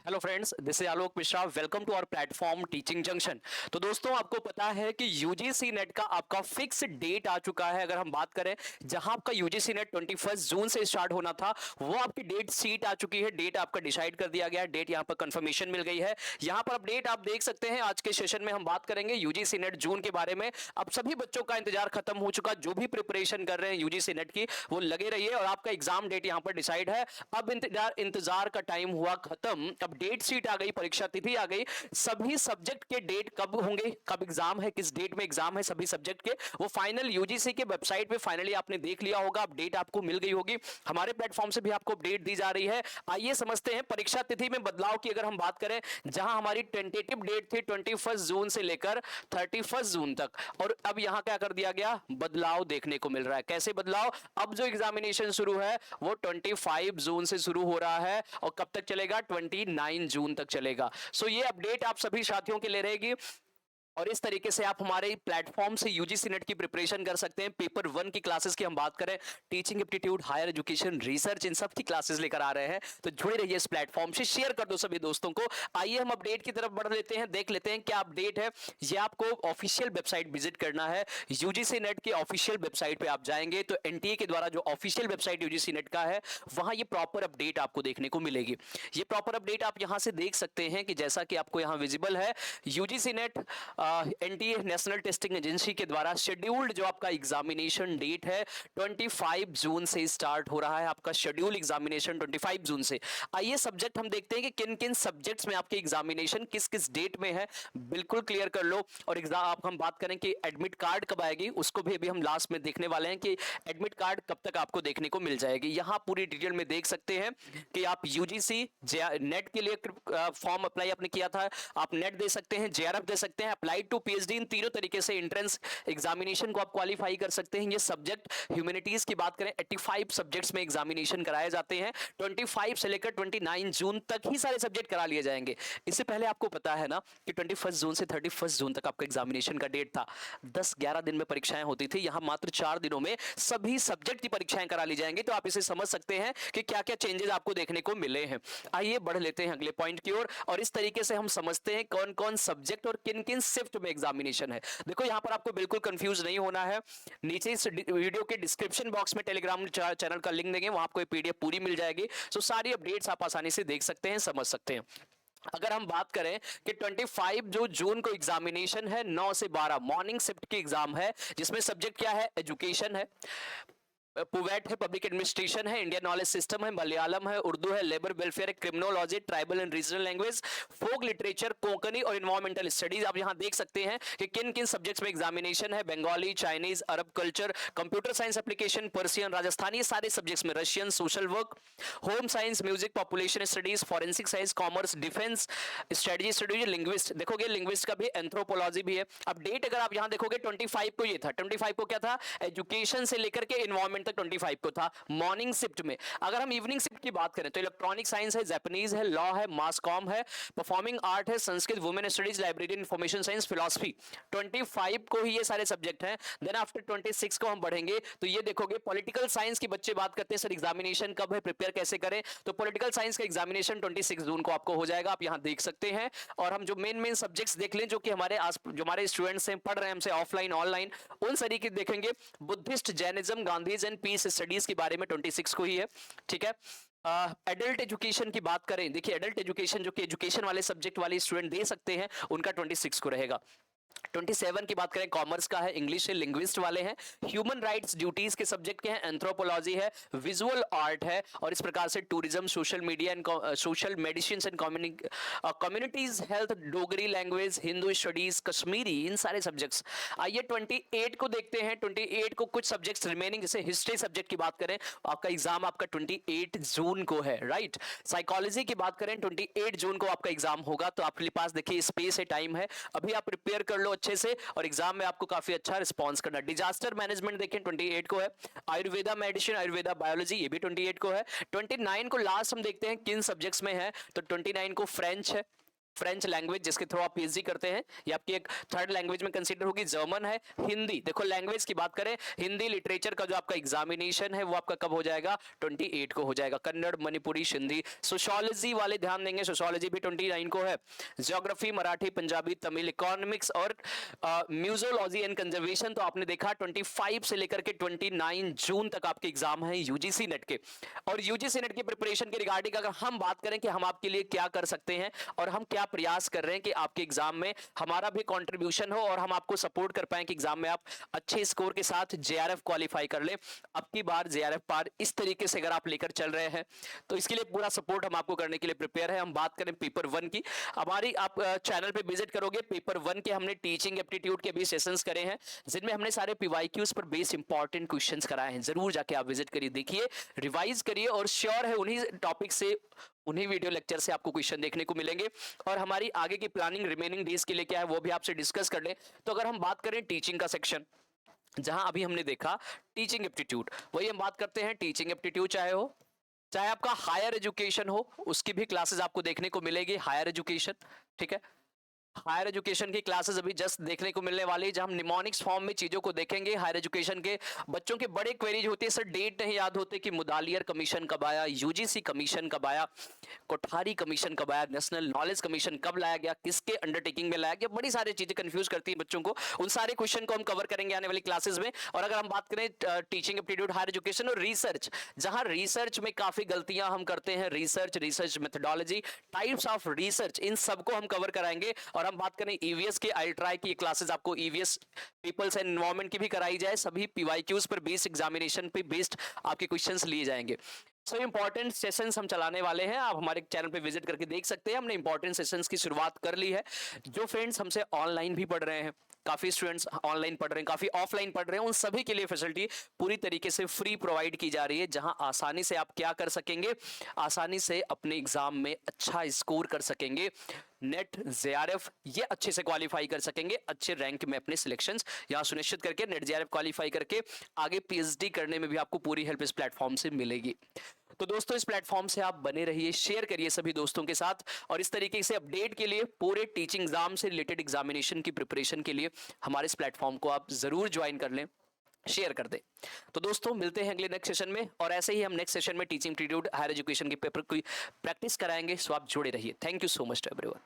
Hello friends, this is Alok Mishra. Welcome to our platform Teaching Junction. तो दोस्तों, आपको पता है कि यूजीसी नेट का आपका फिक्स डेट आ चुका है। अगर हम बात करें, जहां आपका यूजीसी नेट 21 जून से स्टार्ट होना था, वो आपकी डेट सीट आ चुकी है। डेट आपका डिसाइड कर दिया गया है, डेट यहां पर कंफर्मेशन मिल गई है। यहां पर अपडेट आप देख सकते हैं। आज के सेशन में हम बात करेंगे यूजीसी नेट जून के बारे में। अब सभी बच्चों का इंतजार खत्म हो चुका। जो भी प्रिपरेशन कर रहे हैं यूजीसी नेट की, वो लगे रहिए और आपका एग्जाम डेट यहां पर डिसाइड है। अब इंतजार का टाइम हुआ खत्म। अब डेट शीट आ गई, परीक्षा तिथि आ गई। सभी सब्जेक्ट के डेट कब होंगे, कब एग्जाम है, किस डेट में एग्जाम है सभी सब्जेक्ट के, वो फाइनल यूजीसी के वेबसाइट पे फाइनली आपने देख लिया होगा। अपडेट आपको मिल गई होगी। हमारे प्लेटफॉर्म से भी आपको अपडेट दी जा रही है। आइए समझते हैं परीक्षा तिथि में बदलाव की। अगर हम बात करें, जहां हमारी टेंटेटिव डेट थी 21 जून से लेकर 31 जून तक, और अब यहां क्या कर दिया गया, बदलाव देखने को मिल रहा है। कैसे बदलाव? अब जो एग्जामिनेशन शुरू है वो 25 जून से शुरू हो रहा है और कब तक चलेगा, 29 जून तक चलेगा। सो ये अपडेट आप सभी साथियों के लिए रहेगी और इस तरीके से आप हमारे प्लेटफॉर्म से यूजीसी नेट की प्रिपरेशन कर सकते हैं। पेपर 1 की क्लासेस की हम बात करें, teaching aptitude, higher education, research, इन सब की क्लासेस लेकर आ रहे हैं। तो जुड़े रहिए इस प्लेटफॉर्म से, शेयर कर दो सभी दोस्तों को। आइए हम अपडेट की तरफ बढ़ लेते हैं, देख लेते हैं क्या अपडेट है। ये आपको ऑफिशियल वेबसाइट विजिट करना है। यूजीसी नेट की ऑफिशियल वेबसाइट पे आप जाएंगे तो एनटीए के द्वारा जो ऑफिशियल वेबसाइट यूजीसी नेट का है, वहां ये प्रॉपर अपडेट आपको देखने को मिलेगी। ये प्रॉपर अपडेट आप यहां से देख सकते हैं कि जैसा कि आपको यहां विजिबल है, UGC net NTA national testing agency के द्वारा शेड्यूल्ड जो आपका एग्जामिनेशन डेट है 25 जून से स्टार्ट हो रहा है। आपका शेड्यूल एग्जामिनेशन 25 जून से। आइए सब्जेक्ट हम देखते हैं कि किन किन सब्जेक्ट्स में आपके एग्जामिनेशन किस किस डेट में है, बिल्कुल क्लियर कर लो। और एग्जाम आप हम बात करें कि एडमिट कार्ड कब आएगी, उसको भी अभी हम लास्ट में देखने वाले हैं कि एडमिट कार्ड कब तक आपको देखने को मिल जाएगी। यहां पूरी डिटेल में देख सकते हैं कि आप यूजीसी नेट के लिए फॉर्म अप्लाई आपने किया था, आप नेट दे सकते हैं, जेआरएफ दे सकते हैं, अप्लाई टू पीएचडी, इन तीनों तरीके से एंट्रेंस एग्जामिनेशन को आप क्वालिफाई कर सकते हैं। ये सब्जेक्ट ह्यूमैनिटीज की बात करें, 85 सब्जेक्ट्स में एग्जामिनेशन कराए जाते हैं। 25 से लेकर 29 जून तक ही सारे सब्जेक्ट करा लिए जाएंगे। इससे पहले आपको पता है ना कि 21 जून से 31 जून तक आपका एग्जामिनेशन का डेट था। 10-11 दिन में परीक्षाएं होती थी, यहां मात्र 4 दिनों में सभी सब्जेक्ट की परीक्षाएं करा ली जाएंगी। तो आप इसे समझ सकते हैं कि क्या क्या चेंजेस आपको देखने को मिले हैं। आइए बढ़ लेते हैं अगले पॉइंट की ओर और इस तरीके से हम समझते हैं कौन कौन सब्जेक्ट और किन किन शिफ्ट में एग्जामिनेशन है। देखो यहां पर आपको बिल्कुल कंफ्यूज नहीं होना है। नीचे इस वीडियो के डिस्क्रिप्शन बॉक्स में टेलीग्राम चैनल का लिंक देंगे, वहां आपको पीडीएफ पूरी मिल जाएगी। सो सारी अपडेट्स आप आसानी से देख सकते हैं, समझ सकते हैं। अगर हम बात करें कि 25 जो जून को एग्जामिनेशन है, 9 से 12 मॉर्निंग शिफ्ट की एग्जाम है, जिसमें सब्जेक्ट क्या है, एजुकेशन है, पुवेट है, पब्लिक एडमिनिस्ट्रेशन है, इंडियन नॉलेज सिस्टम है, मलयालम है, उर्दू है, लेबर वेलफेयर है, criminology, tribal and regional language, folk literature, Konkani और इन्वायरमेंटल स्टडीज। आप यहां देख सकते हैं कि किन किन सब्जेक्ट्स में एग्जामिनेशन है। बंगाली, चाइनीज, अरब culture, computer science application, Persian, Rajasthani, सारे सब्जेक्ट्स में, Russian, social work, home science, music, population studies, forensic science, commerce, defence, strategy studies, linguist. देखोगे लिंग्विस्ट का भी, एंथ्रोपोलॉजी भी है। अब डेट अगर आप यहां देखोगे 25 को ये था, 25 को क्या था, एजुकेशन से लेकर के इन्वायरमेंट तक 25 को था मॉर्निंग शिफ्ट में। अगर हम इवनिंग शिफ्ट की बात करें तो इलेक्ट्रॉनिक साइंस है, जापानीज है, लॉ है, मास कॉम है, परफॉर्मिंग आर्ट है, Sanskrit, women studies, library, information science, philosophy. 25 को ही ये सारे सब्जेक्ट हैं। देन आफ्टर 26 को हम बढ़ेंगे तो ये देखोगे पॉलिटिकल साइंस की बच्चे बात करते हैं, सर एग्जामिनेशन कब है, प्रिपेयर कैसे करें। तो पॉलिटिकल साइंस का एग्जामिनेशन 26 जून को आपको हो जाएगा, आप यहां देख सकते हैं। और हम जो मेन सब्जेक्ट्स देख लें, जो कि जो हमारे स्टूडेंट्स हैं, पढ़ रहे हैं हमसे ऑफलाइन ऑनलाइन, उन सारी की देखेंगे। Buddhist, Jainism, Gandhi's and peace studies के बारे में 26 को ही है, ठीक है। एडल्ट एजुकेशन की बात करें, देखिए एडल्ट एजुकेशन जो कि एजुकेशन वाले सब्जेक्ट वाले स्टूडेंट दे सकते हैं, उनका 26 को रहेगा। 27 की बात करें, कॉमर्स का है, इंग्लिश है, लिंग्विस्ट वाले हैं। ह्यूमन राइट्स ड्यूटीज के सब्जेक्ट के हैं, एंथ्रोपोलॉजी है, विजुअल आर्ट है, और इस प्रकार से tourism, social media and social medicine and communities health, Dogri language, Hindu studies, Kashmiri, इन सारे सब्जेक्ट्स। आइए 28 को देखते हैं। 28 को कुछ सब्जेक्ट्स रिमेनिंग, जैसे हिस्ट्री सब्जेक्ट की बात करें, आपका एग्जाम आपका 28 जून को है, राइट। साइकोलॉजी की बात करें, 28 जून को आपका एग्जाम होगा। तो आपके पास देखिए स्पेस है, टाइम है, अभी आप प्रिपेयर कर लो अच्छे से और एग्जाम में आपको काफी अच्छा रिस्पांस करना। डिजास्टर मैनेजमेंट देखें 28 को है। आयुर्वेदा मेडिसिन, आयुर्वेदा बायोलॉजी, ये भी 28 को है। 29 को लास्ट हम देखते हैं किन सब्जेक्ट्स में है, तो 29 को फ्रेंच है, फ्रेंच लैंग्वेज जिसके थ्रू आप पीएचडी करते हैं, ये आपकी एक थर्ड लैंग्वेज में कंसीडर होगी। जर्मन है, हिंदी, देखो लैंग्वेज की बात करें, हिंदी लिटरेचर का जो आपका एग्जामिनेशन है वो आपका कब हो जाएगा, 28 को हो जाएगा। कन्नड़, मणिपुरी, सिंधी। सोशियोलॉजी वाले ध्यान देंगे, सोशियोलॉजी भी 29 को है। ज्योग्राफी, मराठी, पंजाबी, तमिल, इकोनॉमिक्स और म्यूजोलॉजी एंड कंजर्वेशन तो आपने देखा 25 से लेकर के 29 जून तक आपके एग्जाम है यूजीसी नेट के। और यूजीसी नेट की प्रिपरेशन के रिगार्डिंग अगर हम बात करें कि हम आपके लिए क्या कर सकते हैं और हम क्या प्रयास कर रहे हैं कि आपके एग्जाम में हमारा भी कंट्रीब्यूशन हो और हम आपको सपोर्ट कर पाए कि एग्जाम में आप अच्छे स्कोर के साथ जेआरएफ क्वालिफाई कर ले। अब की बार जेआरएफ पार इस तरीके से अगर आप लेकर चल रहे हैं तो इसके लिए पूरा सपोर्ट हम आपको करने के लिए प्रिपेयर है। हम बात करें पेपर 1 की, हमारी आप चैनल पे विजिट करोगे, पेपर 1 के हमने टीचिंग एप्टीट्यूड के भी सेशंस करे हैं जिनमें हमने सारे पीवाईक्यूज पर बेस इंपॉर्टेंट क्वेश्चंस कराए हैं। जरूर जाके आप विजिट करिए, देखिए, रिवाइज करिए और श्योर है उन्हीं टॉपिक से, उन्हीं वीडियो लेक्चर से आपको क्वेश्चन देखने को मिलेंगे। और हमारी आगे की प्लानिंग रिमेनिंग डेज के लिए क्या है वो भी आपसे डिस्कस कर ले। तो अगर हम बात करें टीचिंग का सेक्शन, जहां अभी हमने देखा टीचिंग एप्टीट्यूड, वही हम बात करते हैं टीचिंग एप्टीट्यूड, चाहे आपका हायर एजुकेशन हो उसकी भी क्लासेस आपको देखने को मिलेगी। हायर एजुकेशन, ठीक है, हायर एजुकेशन की क्लासेस अभी जस्ट देखने को मिलने वाली है, जहां हम निमोनिक्स फॉर्म में चीजों को देखेंगे। हायर एजुकेशन के बच्चों के बड़े क्वेरीज होती है, सर डेट नहीं याद होते कि मुदालियर कमीशन कब आया, यूजीसी कमीशन कब आया, कोठारी कमीशन कब आया, नेशनल नॉलेज कमीशन कब लाया गया, किसके अंडरटेकिंग में लाया गया, बड़ी सारी चीजें कंफ्यूज करती है बच्चों को। उन सारे क्वेश्चन को हम कवर करेंगे आने वाली क्लासेस में। और अगर हम बात करें टीचिंग एप्टीट्यूड, हायर एजुकेशन और रिसर्च, जहां रिसर्च में काफी गलतियां हम करते हैं, research methodology, types of research, इन सबको हम कवर कराएंगे। और हम बात करें ईवीएस के, आई ट्राई की क्लासेस आपको ईवीएस पीपल्स एंड एनवायरनमेंट की भी कराई जाए, सभी पीवाईक्यूज पर बेस्ड, एग्जामिनेशन पे बेस्ड आपके क्वेश्चंस लिए जाएंगे। सो इंपॉर्टेंट सेशंस हम चलाने वाले हैं, आप हमारे चैनल पे विजिट करके देख सकते हैं। हमने इंपॉर्टेंट सेशंस की शुरुआत कर ली है। जो फ्रेंड्स हमसे ऑनलाइन भी पढ़ रहे हैं, काफी स्टूडेंट्स ऑनलाइन पढ़ रहे हैं, काफी ऑफलाइन पढ़ रहे हैं, उन सभी के लिए फैसिलिटी पूरी तरीके से फ्री प्रोवाइड की जा रही है, जहां आसानी से आप क्या कर सकेंगे, आसानी से अपने एग्जाम में अच्छा स्कोर कर सकेंगे, नेट जेआरएफ ये अच्छे से क्वालिफाई कर सकेंगे, अच्छे रैंक में अपने सिलेक्शंस यहां सुनिश्चित करके नेट जेआरएफ क्वालिफाई करके आगे पीएचडी करने में भी आपको पूरी हेल्प इस प्लेटफॉर्म से मिलेगी। तो दोस्तों इस प्लेटफॉर्म से आप बने रहिए, शेयर करिए सभी दोस्तों के साथ, और इस तरीके से अपडेट के लिए, पूरे टीचिंग एग्जाम से रिलेटेड एग्जामिनेशन की प्रिपरेशन के लिए हमारे इस प्लेटफॉर्म को आप जरूर ज्वाइन कर लें, शेयर कर दें। तो दोस्तों मिलते हैं अगले नेक्स्ट सेशन में, और ऐसे ही हम नेक्स्ट सेशन में टीचिंग एप्टीट्यूड, हायर एजुकेशन के पेपर की प्रैक्टिस कराएंगे। सो आप जुड़े रहिए। Thank you so much to everyone.